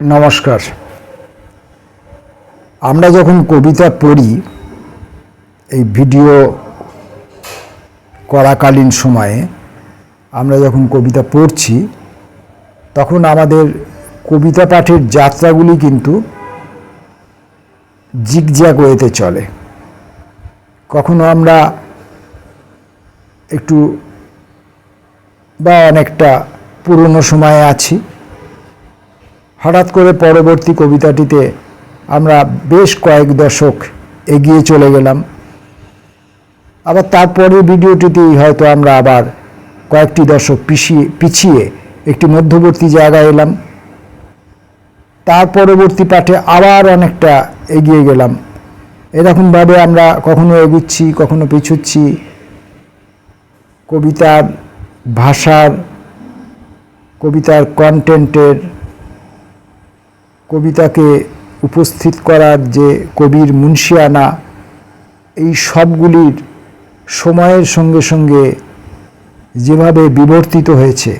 নমস্কার। আমরা যখন কবিতা পড়ি, এই ভিডিও করাকালীন সময়ে আমরা যখন কবিতা পড়ছি, তখন আমাদের কবিতা পাঠের যাত্রাগুলি কিন্তু জিগজ্যাগ ওয়েতে চলে। কখনো আমরা একটু বা অনেকটা পুরনো সময়ে আছি, হঠাৎ করে পরবর্তী কবিতাটিতে আমরা বেশ কয়েক দশক এগিয়ে চলে গেলাম, আবার তারপরের ভিডিওটিতেই হয়তো আমরা আবার কয়েকটি দশক পিছিয়ে একটি মধ্যবর্তী জায়গায় এলাম, তার পরবর্তী পাঠে আবার অনেকটা এগিয়ে গেলাম। এরকমভাবে আমরা কখনো এগুচ্ছি, কখনো পিছুচ্ছি। কবিতার ভাষার, কবিতার কন্টেন্টের, কবিতাকে উপস্থিত করার যে কবির মুন্সিয়ানা, এই সবগুলির সময়ের সঙ্গে সঙ্গে যেভাবে বিবর্তিত হয়েছে,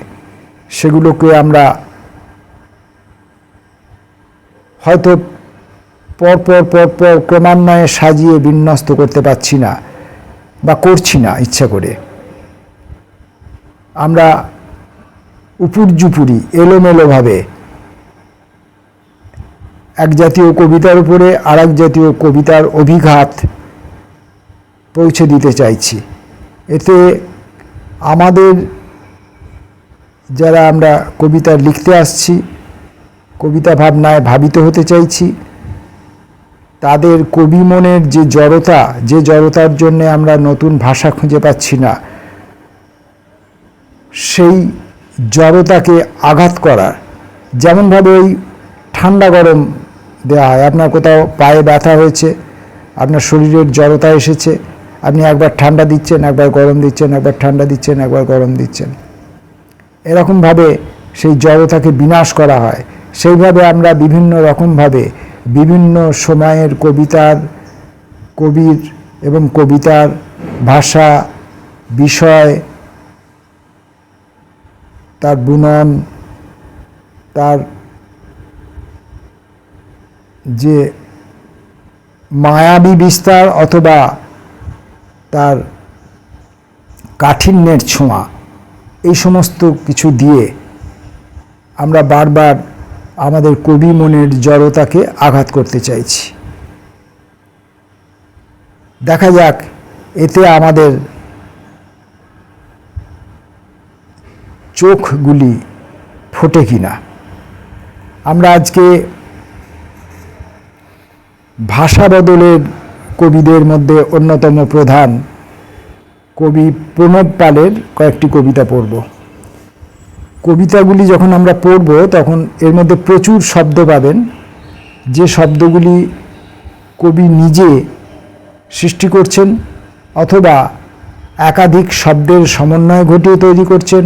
সেগুলোকে আমরা হয়তো পরপর ক্রমান্বয়ে সাজিয়ে বিন্যস্ত করতে পারছি না বা করছি না ইচ্ছা করে। আমরা উপুরজুপুরি এলোমেলোভাবে এক জাতীয় কবিতার উপরে আর এক জাতীয় কবিতার অভিঘাত পৌঁছে দিতে চাইছি। এতে আমাদের যারা আমরা কবিতা লিখতে আসছি, কবিতা ভাবনায় ভাবিত হতে চাইছি, তাদের কবি মনের যে জড়তা, যে জড়তার জন্য আমরা নতুন ভাষা খুঁজে পাচ্ছি না, সেই জড়তাকে আঘাত করার, যেমনভাবে ওই ঠান্ডা গরম দেওয়া হয়। আপনার কোথাও পায়ে ব্যথা হয়েছে, আপনার শরীরের জড়তা এসেছে, আপনি একবার ঠান্ডা দিচ্ছেন, একবার গরম দিচ্ছেন, একবার ঠান্ডা দিচ্ছেন, একবার গরম দিচ্ছেন। এরকমভাবে সেই জড়তাকে বিনাশ করা হয়। সেইভাবে আমরা বিভিন্ন রকমভাবে বিভিন্ন সময়ের কবির এবং কবিতার ভাষা, বিষয়, তার বুনন, তার যে মায়াবী বিস্তার অথবা তার কাঠিন্যের ছোঁয়া, এই সমস্ত কিছু দিয়ে আমরা বারবার আমাদের কবি মনের জড়তাকে আঘাত করতে চাইছি। দেখা যাক এতে আমাদের চোখগুলি ফোটে কিনা। আমরা আজকে ভাষা বদলের কবিদের মধ্যে অন্যতম প্রধান কবি প্রণব পালের কয়েকটি কবিতা পড়ব। কবিতাগুলি যখন আমরা পড়ব, তখন এর মধ্যে প্রচুর শব্দ পাবেন, যে শব্দগুলি কবি নিজে সৃষ্টি করছেন অথবা একাধিক শব্দের সমন্বয় ঘটিয়ে তৈরি করছেন,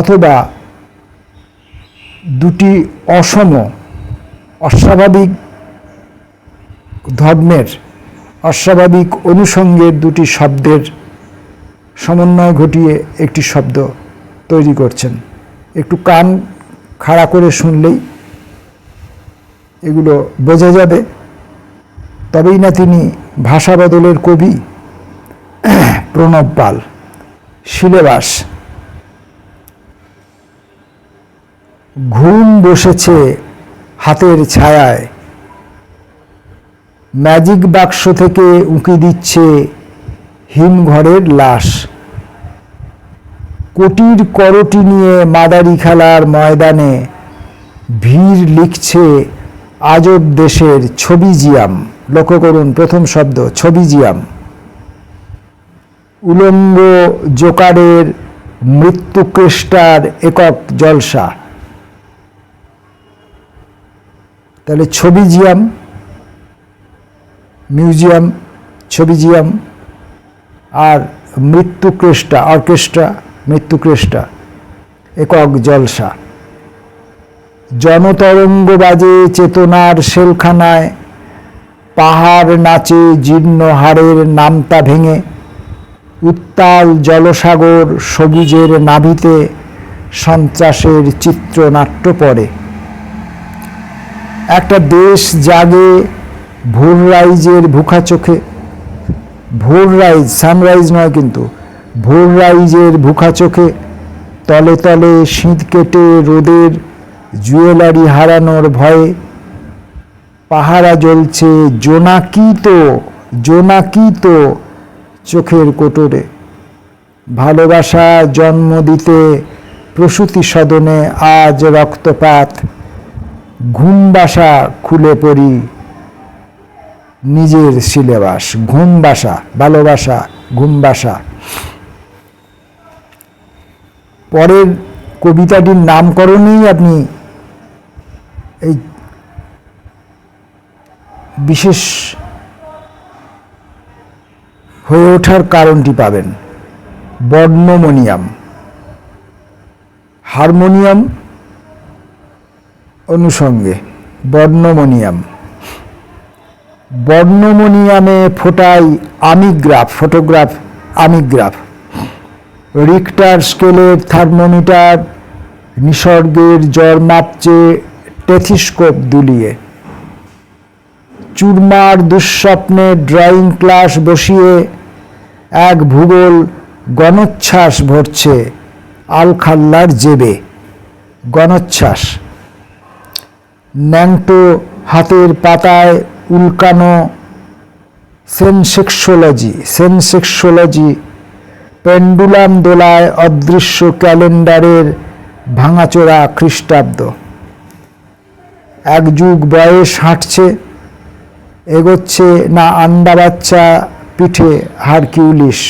অথবা দুটি অস্বাভাবিক ধর্মের, অস্বাভাবিক অনুষঙ্গের দুটি শব্দের সমন্বয় ঘটিয়ে একটি শব্দ তৈরি করছেন। একটু কান খাড়া করে শুনলেই এগুলো বোঝা যাবে, তবেই না তিনি ভাষা বদলের কবি। প্রণব পাল। সিলেবাস। ঘুম বসেছে হাতের ছায়ায়, ম্যাজিক বাক্স থেকে উঁকি দিচ্ছে হিমঘরের লাশ। কোটির করটি নিয়ে মাদারি খেলার ময়দানে ভিড় লিখছে আজব দেশের ছবি জিয়াম। লক্ষ্য করুন প্রথম শব্দ, ছবি জিয়াম। উলঙ্গ জোকারের মৃত্যুকেষ্টার একক জলসা। তাহলে ছবি জিয়াম, মিউজিয়াম, ছবি জিয়াম, আর মৃত্যুকেষ্টা, অর্কেস্ট্রা, মৃত্যুকেষ্টা, একক জলসা। জনতরঙ্গ বাজে চেতনার সেলখানায়, পাহাড় নাচে জীর্ণ হাড়ের নামতা ভেঙে। উত্তাল জলসাগর সবুজের নাভিতে সন্ত্রাসের চিত্রনাট্য পড়ে। একটা দেশ জাগে ভোর রাইজের ভুখা চোখে, ভোর রাইজ, সানরাইজ নয় কিন্তু, ভোর রাইজের ভুখা চোখে, তলে তলে শীত কেটে রোদের জুয়েলারি হারানোর ভয়ে পাহারা জ্বলছে জোনাকিত চোখের কোটরে। ভালোবাসা জন্ম দিতে প্রসূতি সদনে আজ রক্তপাত, ঘুম বাসা খুলে পড়ি নিজের সিলেবাস। ঘুম বাসা, ভালোবাসা, ঘুম বাসা। পরের কবিতাটির নামকরণেই আপনি এই বিশেষ হয়ে ওঠার কারণটি পাবেন। বর্ণমনিয়াম, হারমোনিয়াম অনুষঙ্গে বর্ণমনিয়াম। বর্ণমনিয়ামে ফোটাই ফটোগ্রাফ আমিগ্রাফ। রিক্টার স্কেলের থার্মোমিটার নিসর্গের জ্বর মাপছে টেথিস্কোপ দুলিয়ে। চুরমার দুঃস্বপ্নে ড্রয়িং ক্লাস বসিয়ে এক ভূগোল গণচ্ছ্বাস ভরছে আলখাল্লার জেবে। গণচ্ছ্বাস। ন্যাংটো হাতের পাতায় উল্কানো সেনসেক্সোলজি, পেন্ডুলাম দোলায় অদৃশ্য ক্যালেন্ডারের ভাঙাচোরা খ্রিস্টাব্দ। এক যুগ বয়স হাঁটছে, এগোচ্ছে না আন্ডা বাচ্চা পিঠে হারকিউলিস।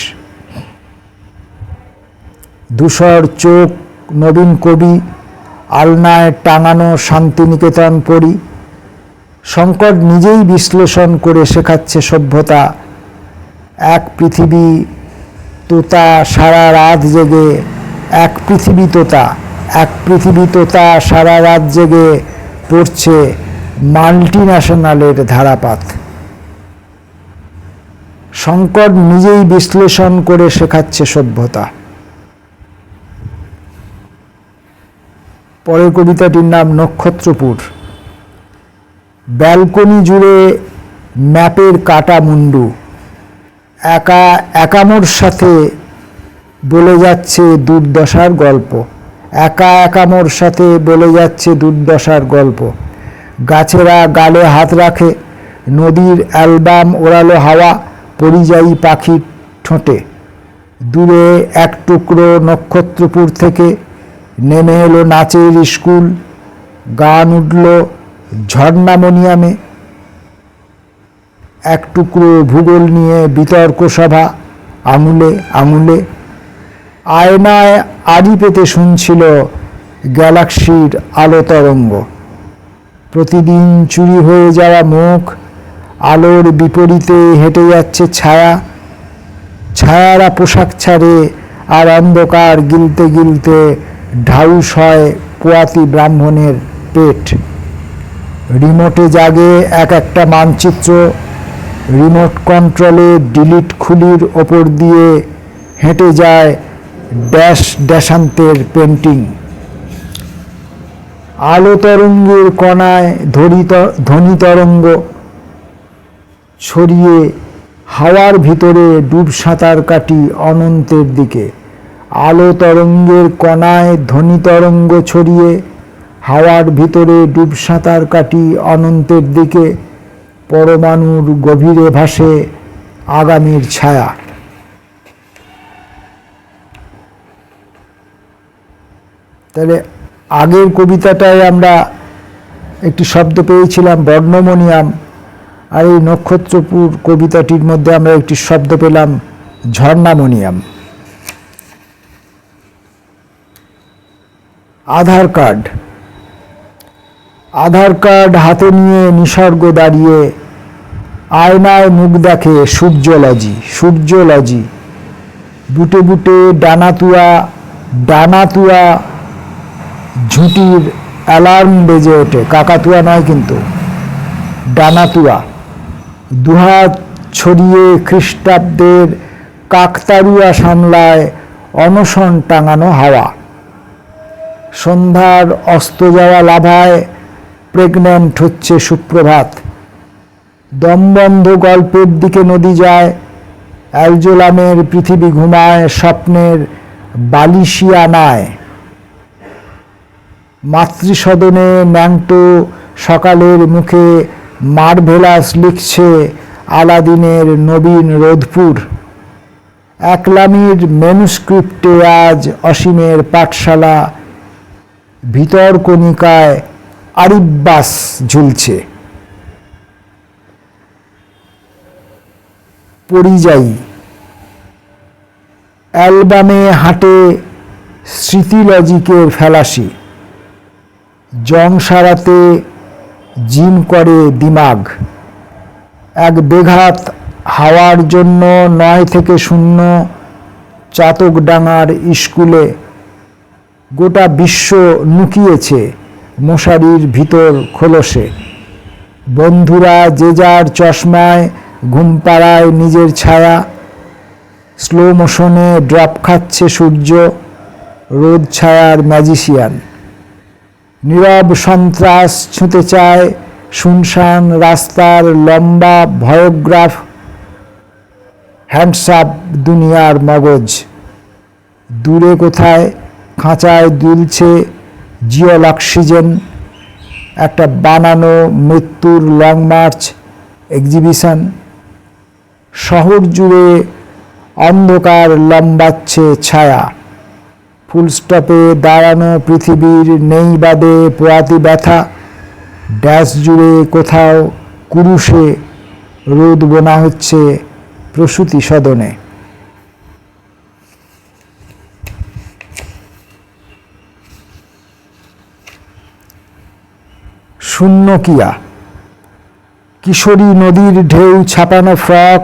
ধূসর চোখ নবীন কবি, আলনায় টাঙানো শান্তিনিকেতন পড়ি। শঙ্কর নিজেই বিশ্লেষণ করে শেখাচ্ছে সভ্যতা। এক পৃথিবী তোতা সারা রাত জেগে, এক পৃথিবী তোতা সারা রাত জেগে পড়ছে মাল্টিন্যাশনালের ধারাপাত। শঙ্কর নিজেই বিশ্লেষণ করে শেখাচ্ছে সভ্যতা। পরের কবিতাটির নাম নক্ষত্রপুর। ব্যালকনি জুড়ে ম্যাপের কাটা মুন্ডু, একামোর সাথে বলে যাচ্ছে দুর্দশার গল্প। একামোর সাথে বলে যাচ্ছে দুর্দশার গল্প। গাছেরা গালে হাত রাখে, নদীর অ্যালবাম ওড়ালো হাওয়া পরিযায়ী পাখির ঠোঁটে। দূরে এক টুকরো নক্ষত্রপুর থেকে নেমে এলো নাচের স্কুল। গান উঠল ঝর্ণামনিয়ামে। এক টুকরো ভূগোল নিয়ে বিতর্ক সভা আঙুলে। আয়নায় আড়ি পেতে শুনছিল গ্যালাক্সির আলো তরঙ্গ। প্রতিদিন চুরি হয়ে যাওয়া মুখ, আলোর বিপরীতে হেঁটে যাচ্ছে ছায়ারা পোশাক ছাড়ে, আর অন্ধকার গিলতে গিলতে ঢাউস হয় পোয়াতি ব্রাহ্মণের পেট। রিমোটে জাগে এক একটা মানচিত্র, রিমোট কন্ট্রোলে ডিলিট খুলির ওপর দিয়ে হেঁটে যায় দেশান্তের পেন্টিং। আলো তরঙ্গের কণায় ধ্বনি তরঙ্গ ছড়িয়ে হাওয়ার ভিতরে ডুব সাঁতার কাটি অনন্তের দিকে। আলো তরঙ্গের কণায় ধ্বনি তরঙ্গ ছড়িয়ে হাওয়ার ভিতরে ডুব সাঁতার কাটি অনন্তের দিকে। পরমাণুর গভীরে ভাসে আগামীর ছায়া। তাহলে আগের কবিতাটায় আমরা একটি শব্দ পেয়েছিলাম বর্ণমনিয়াম, আর এই নক্ষত্রপুর কবিতাটির মধ্যে আমরা একটি শব্দ পেলাম ঝর্ণামনিয়াম। আধার কার্ড হাতে নিয়ে নিসর্গ দাঁড়িয়ে আয়নায় মুখ দেখে সূর্যলজি। বুটে বুটে ডানাতুয়া ঝুঁটির অ্যালার্ম বেজে ওঠে। কাকাতুয়া নয় কিন্তু, ডানাতুয়া। দুহাত ছড়িয়ে খ্রিস্টাব্দের কাকতারুয়া সামলায় অনশন টাঙানো হাওয়া। সন্ধ্যার অস্ত যাওয়া লাভায় প্রেগন্যান্ট হচ্ছে সুপ্রভাত। দমবন্ধ গল্পের দিকে নদী যায়, অ্যালজোলামের পৃথিবী ঘুমায় স্বপ্নের বালিশিয়ানায়। মাতৃসদনে ন্যাংটো সকালের মুখে মার্ভেলাস লিখছে আলাদিনের নবীন রোদপুর। একলামির ম্যানুস্ক্রিপ্টে আজ অসীমের পাঠশালা, ভিতরকণিকায় আরিব্বাস ঝুলছে। পরিযায়ী অ্যালবামে হাঁটে স্মৃতিলজিকের ফেলাসি, জং সারাতে জিম করে দিমাগ। এক বেঘাত হাওয়ার জন্য 9 থেকে 0 চাতকডাঙ্গার স্কুলে গোটা বিশ্ব নুকিয়েছে মশারির ভিতর খোলসে। বন্ধুরা যে যার চশমায় ঘুম পাড়ায় নিজের ছায়া। স্লো মোশনে ড্রপ খাচ্ছে সূর্য, রোদ ছায়ার ম্যাজিশিয়ান। নীরব সন্ত্রাস ছুঁতে চায় শুনশান রাস্তার লম্বা ভয়োগ্রাফ। হ্যান্ডসাপ দুনিয়ার মগজ। দূরে কোথায় খাঁচায় দুলছে জিওল অক্সিজেন, একটা বানানো মৃত্যুর লং মার্চ এক্সিবিশন। শহর জুড়ে অন্ধকার লম্বাচ্ছে ছায়া। ফুলস্টপে দাঁড়ানো পৃথিবীর নেই বাদে পোয়াতি ব্যথা। ড্যাশ জুড়ে কোথাও কুরুশে রোদ বোনা হচ্ছে প্রসূতি সদনে। শূন্য কিয়া কিশোরী নদীর ঢেউ ছাপানো ফ্রক,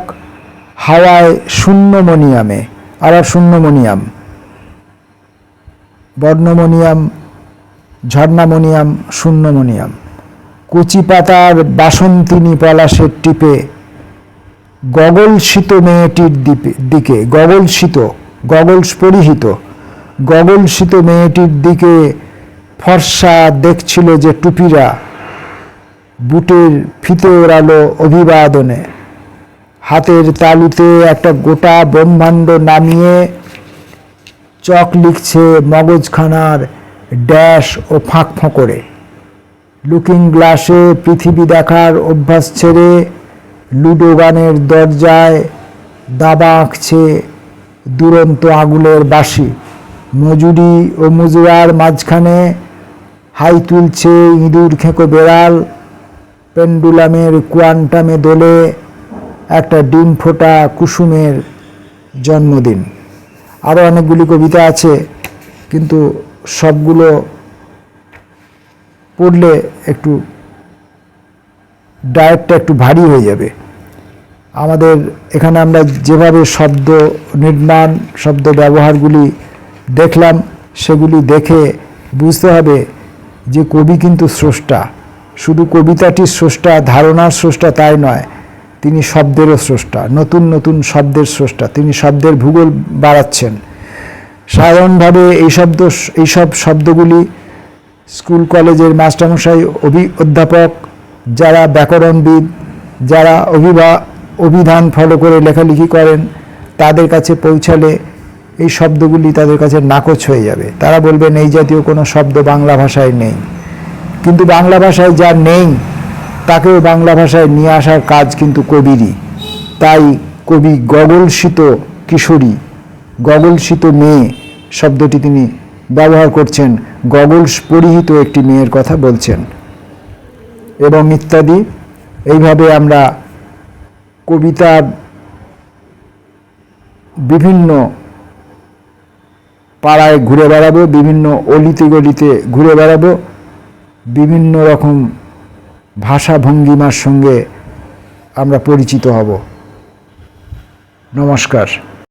হাওয়ায় শূন্যমণিয়ামে। আবার শূন্যমণিয়াম, বর্ণমণিয়াম, ঝর্ণামণিয়াম, শূন্যমণিয়াম। কচি পাতার বাসন্তিনী পলাশের টিপে গগলসিত মেয়েটির দিকে, গগলস পরিহিত গগলসিত মেয়েটির দিকে ফর্সা দেখছিল যে টুপিরা। বুটের ফিতে ওড়ালো অভিবাদনে। হাতের তালুতে একটা গোটা ব্রহ্মাণ্ড নামিয়ে চক লিখছে মগজখানার ড্যাশ ও ফাঁক ফোঁকরে। লুকিং গ্লাসে পৃথিবী দেখার অভ্যাস ছেড়ে লুডো গানের দরজায় দাবা আঁকছে দুরন্ত আঙুলের বাঁশি। মজুরি ও মুজুরার মাঝখানে হাই তুলছে ইঁদুর খেঁকো বেড়াল। পেন্ডুলামের কোয়ান্টামে দোলে একটা ডিম ফোটা কুসুমের জন্মদিন। আরও অনেকগুলি কবিতা আছে, কিন্তু সবগুলো পড়লে একটু ডায়েটটা একটু ভারী হয়ে যাবে। আমাদের এখানে আমরা যেভাবে শব্দ নির্মাণ, শব্দ ব্যবহারগুলি দেখলাম, সেগুলি দেখে বুঝতে হবে যে কবি কিন্তু স্রষ্টা। শুধু কবিতাটির স্রষ্টা, ধারণার স্রষ্টা তাই নয়, তিনি শব্দেরও স্রষ্টা, নতুন নতুন শব্দের স্রষ্টা। তিনি শব্দের ভূগোল বাড়াচ্ছেন। সাধারণভাবে এইসব শব্দগুলি স্কুল কলেজের মাস্টারমশাই, অধ্যাপক, যারা ব্যাকরণবিদ, যারা অভিধান ফলো করে লেখালেখি করেন, তাদের কাছে পৌঁছালে এই শব্দগুলি তাদের কাছে নাকচ হয়ে যাবে। তারা বলবেন এই জাতীয় কোনো শব্দ বাংলা ভাষায় নেই। কিন্তু বাংলা ভাষায় যা নেই তাকেও বাংলা ভাষায় নিয়ে আসার কাজ কিন্তু কবিরই। তাই কবি গগলসিত কিশোরী, গগলসিত মেয়ে শব্দটি তিনি ব্যবহার করছেন। গগলস পরিহিত একটি মেয়ের কথা বলছেন, এবং ইত্যাদি। এইভাবে আমরা কবিতার বিভিন্ন পাড়ায় ঘুরে বেড়াবো, বিভিন্ন অলিতে গলিতে ঘুরে বেড়াবো, বিভিন্ন রকম ভাষা ভঙ্গিমার সঙ্গে আমরা পরিচিত হব। নমস্কার।